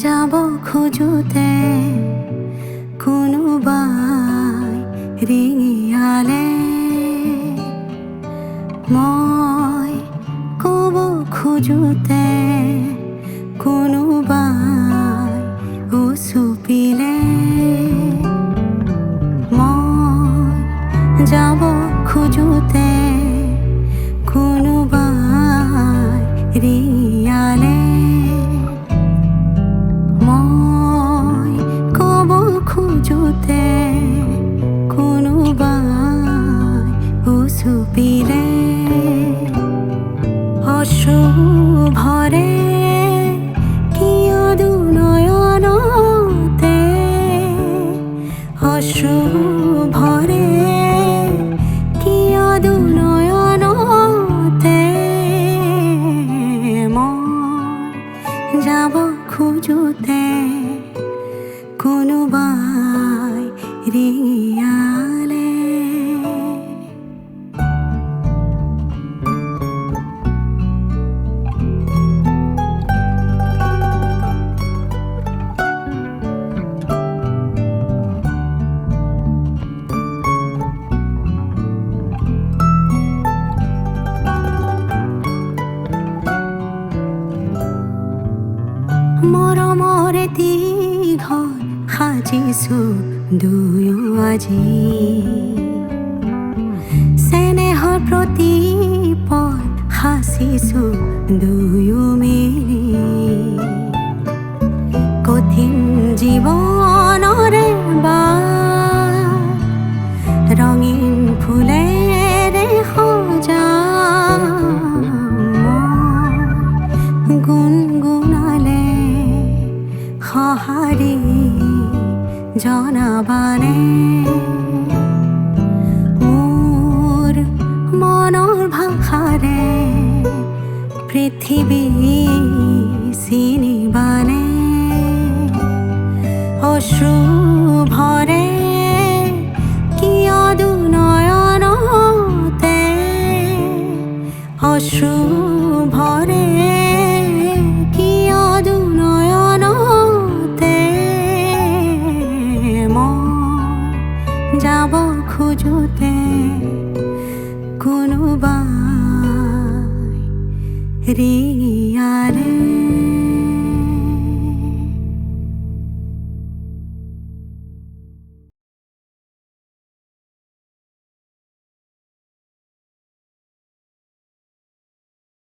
যাব খোজোতে কোনোবাই ৰিঙিয়ালে মই ক'ব খোজোতে কোনোবাই উচুপিলে মই যাব খোজোতে কোনোবাই ৰিঙিয়ালে মই ক'ব খোজোতে কোনোবাই উচুপিলে অশুভৰে কিয় দুনয়নতে অশুভৰে কিয় দুনয়নতে মই যাব খোজোতে কোনোবাই ৰিঙিয়ালে মৰমৰে দীঘল সাজিছো দুয়ো আজি চেনেহৰ প্ৰতিপদ সাঁচিছো দুয়ো মিলি কঠিন জীৱনৰে বাৰ ৰঙীন ফুলেৰে সজাম গুণগুণালে সঁহাৰি জনাবানে মোৰ মনৰ ভাষাৰে পৃথিৱী চিনিবানে অশুভৰে কিয় দুনয়নতে অশুভৰে কিয় দুনয়নতে মই যাব খোজোতে কোনোবাই ৰিঙিয়ালে